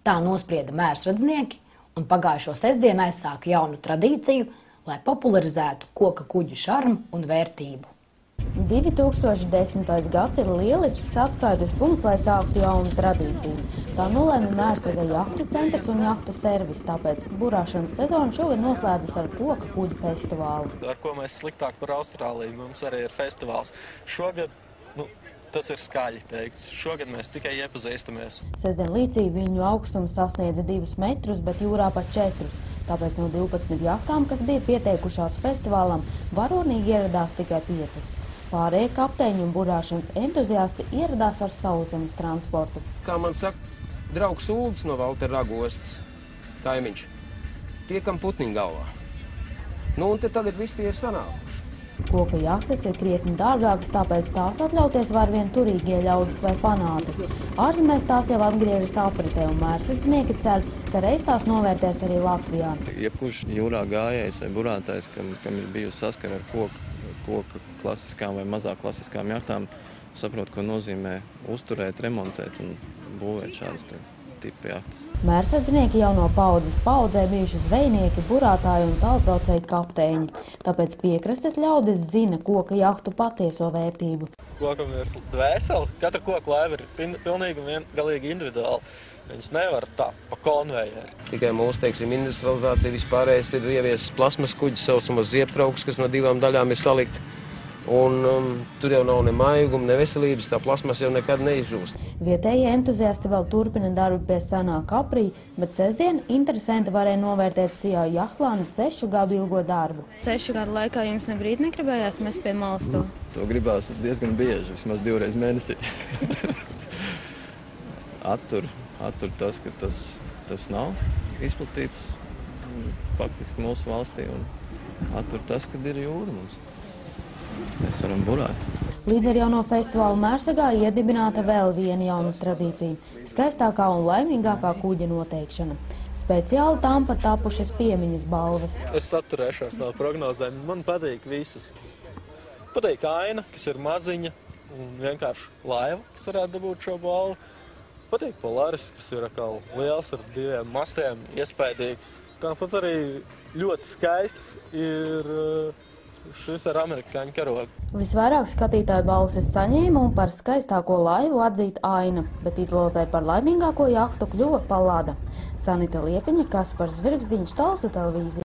Tā nosprieda mērsradznieki un pagājušo sestdienu aizsāka jaunu tradīciju, lai popularizētu koka kuģu šarmu un vērtību. 2010. gads ir lielisks atskaites punkts, lai sāktu jaunu tradīciju. Tā nolēma Mērsraga jahtu centrs un jahtu servis, tāpēc burāšanas sezonu šogad noslēdzas ar koka kuģu festivālu. Ar ko mēs sliktāk par Austrāliju, mums arī ir festivāls. Šogad, tas ir skaļi teikts. Šogad mēs tikai iepazīstamies. Sestdien līcī viļņu augstums sasniedza 2 metrus, bet jūrā pat 4. Tāpēc no 12 jahtām, kas bija pieteikušās festivālam, varonīgi ieradās tikai 5. Pārējie kapteiņi un burāšanas entuziasti ieradās ar sauszemes transportu. Kā man saka, draugs Uldis no Valtera Ragostas, kaimiņš, tiekam putniņu galvā. Un te tagad visi tie ir sanākuši. Koka jahtas ir krietni dārgākas, tāpēc tās atļauties var vien turīgie ļaudis vai fanāti. Ārzemēs tās jau atgriežas apritē, un mērsradznieki cer, ka reiz tās novērtēs arī Latvijā. Jebkurš jūrā gājējs vai burātājs, kam ir bijusi saskara ar koka klasiskām vai mazāk klasiskām jahtām, saprot, ko nozīmē uzturēt, remontēt un būvēt šādas tipu jahtas. Mērsradznieki jau no paudzes paudzē bijuši zvejnieki, burātāji un tālbraucēji kapteiņi. Tāpēc piekrastes ļaudis zina koka jahtu patieso vērtību. Kokam ir dvēseli. Katra koka laiva ir pilnīgi un galīgi individuāli. Viņas nevar tā pa konvejeri. Tikai mūsu, industrializācija vispārējais ir ieviesis plasmas kuģis, saucamos zieptraukus, kas no 2 daļām ir salikti. Un tur jau nav ne maiguma, ne veselības, tā plasmas jau nekad neizžūst. Vietējie entuziasti vēl turpina darbu pie senā kaprī, bet sestdien interesanti varēja novērtēt Sijā Jahtlanda 6 gadu ilgo darbu. 6 gadu laikā jums nebrīd negribējās mest pie malas to? To gribās diezgan bieži, vismaz 2 reizes mēnesī. Attur tas, ka tas nav izplatīts faktiski mūsu valstī, un attur tas, kad ir jūra mums. Mēs varam burāt. Līdz ar jauno festivālu Mērsragā iedibināta vēl viena jauna tradīcija – skaistākā un laimīgākā kuģa noteikšana. Speciāli tām pat tapušas piemiņas balvas. Es atturēšos no prognozēm. Man patīk visas. Patīk aina, kas ir maziņa, un vienkārši laiva, kas varētu dabūt šo balvu. Patīk Polaris, kas ir atkal liels ar 2 mastiem, iespaidīgs. Tāpat arī ļoti skaists ir šis ar amerikāņu karogu. Visvairāk skatītāju balsis saņēma un par skaistāko laivu atzīta Aina, bet izlozē par laimīgāko jahtu kļuva Palada. Sanita Liepiņa, Kaspars Zvirgzdiņš, Talsu televīzija.